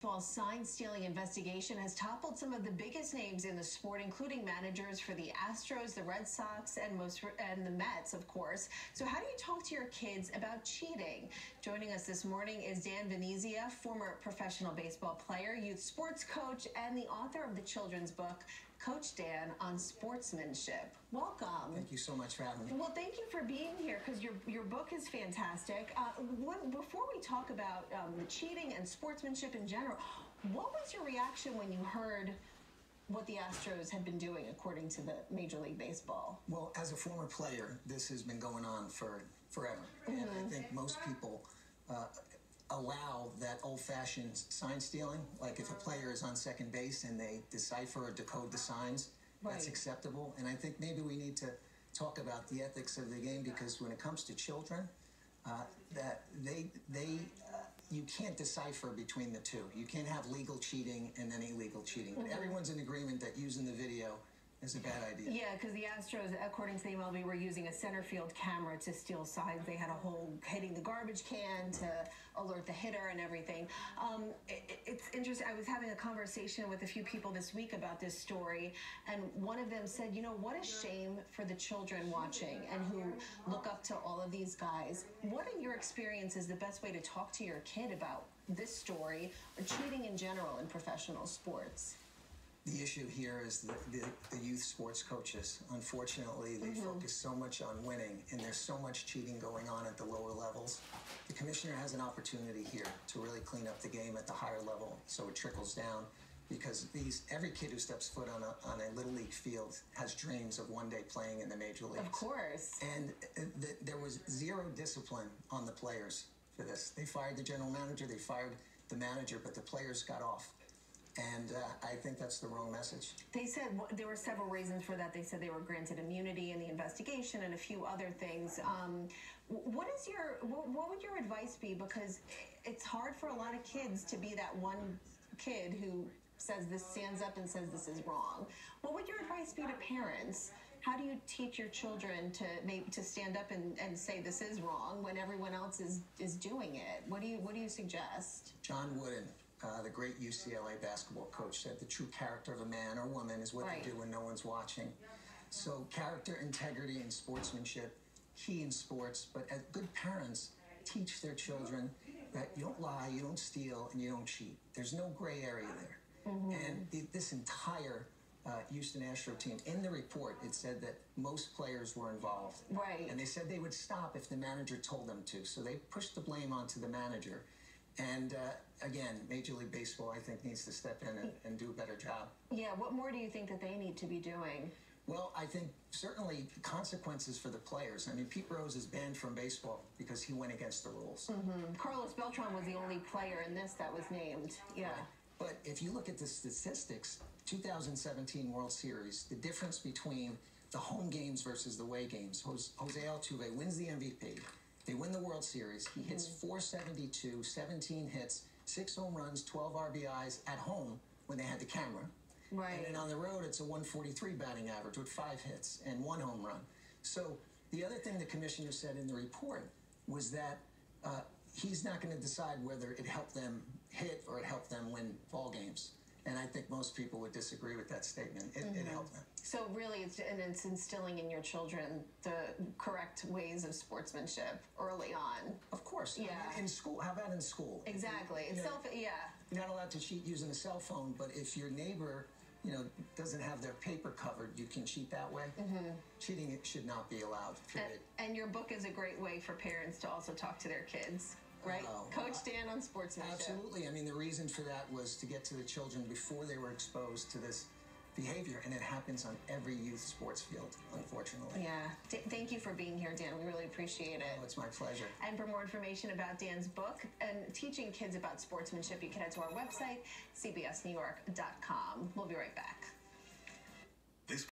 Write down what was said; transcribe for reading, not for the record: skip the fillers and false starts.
While sign stealing investigation has toppled some of the biggest names in the sport, including managers for the Astros, the Red Sox, and the Mets, of course. So how do you talk to your kids about cheating? Joining us this morning is Dan Venezia, former professional baseball player, youth sports coach, and the author of the children's book, Coach Dan on Sportsmanship. Welcome. Thank you so much for having me. Well, thank you for being here because your book is fantastic. Before we talk about the cheating and sportsmanship in general, what was your reaction when you heard what the Astros had been doing according to the Major League Baseball? Well, as a former player, this has been going on for forever. And I think most people allow that old-fashioned sign stealing. Like if a player is on second base and they decipher or decode the signs, that's acceptable. And I think maybe we need to talk about the ethics of the game, because when it comes to children, that you can't decipher between the two. You can't have legal cheating and then illegal cheating. But everyone's in agreement that using the video is a bad idea. Yeah, because the Astros, according to the MLB, were using a center field camera to steal signs. They had a whole hitting the garbage can to alert the hitter and everything. It's interesting. I was having a conversation with a few people this week about this story, and one of them said, you know, what a shame for the children watching and who look up to all of these guys. What in your experience is the best way to talk to your kid about this story or cheating in general in professional sports? The issue here is the youth sports coaches. Unfortunately, they focus so much on winning, and there's so much cheating going on at the lower levels. The commissioner has an opportunity here to really clean up the game at the higher level so it trickles down, because every kid who steps foot on a Little League field has dreams of one day playing in the major leagues. Of course. And there was zero discipline on the players for this. They fired the general manager, they fired the manager, but the players got off. And I think that's the wrong message. They said there were several reasons for that. They said they were granted immunity in the investigation and a few other things. What would your advice be? Because it's hard for a lot of kids to be that one kid who stands up and says this is wrong. What would your advice be to parents? How do you teach your children to stand up and say this is wrong when everyone else is doing it? What do you suggest? John Wooden, the great UCLA basketball coach, said the true character of a man or woman is what they do when no one's watching. So character, integrity, and sportsmanship, key in sports. But as good parents, teach their children that you don't lie, you don't steal, and you don't cheat. There's no gray area there. And this entire Houston Astro team, in the report, it said that most players were involved. And they said they would stop if the manager told them to. So they pushed the blame onto the manager. And again, Major League Baseball, I think, needs to step in and do a better job. Yeah, what more do you think that they need to be doing? Well, I think certainly consequences for the players. I mean, Pete Rose is banned from baseball because he went against the rules. Carlos Beltran was the only player in this that was named. Yeah. Right. But if you look at the statistics, 2017 World Series, the difference between the home games versus the away games, Jose Altuve wins the MVP. They win the World Series. He hits .472, 17 hits, 6 home runs, 12 RBIs at home when they had the camera. And then on the road, it's a .143 batting average with 5 hits and 1 home run. So the other thing the commissioner said in the report was that he's not going to decide whether it helped them hit or it helped them win ball games. And I think most people would disagree with that statement. It helped them. So really, it's instilling in your children the correct ways of sportsmanship early on. Of course. Yeah. I mean, in school, how about in school? Exactly. You're not allowed to cheat using a cell phone, but if your neighbor, doesn't have their paper covered, you can cheat that way. Cheating should not be allowed. And your book is a great way for parents to also talk to their kids. Right? Coach Dan on Sportsmanship. Absolutely. I mean, the reason for that was to get to the children before they were exposed to this behavior, and it happens on every youth sports field, unfortunately. Yeah. Thank you for being here, Dan. We really appreciate it. Oh, it's my pleasure. And for more information about Dan's book and teaching kids about sportsmanship, you can head to our website, cbsnewyork.com. We'll be right back.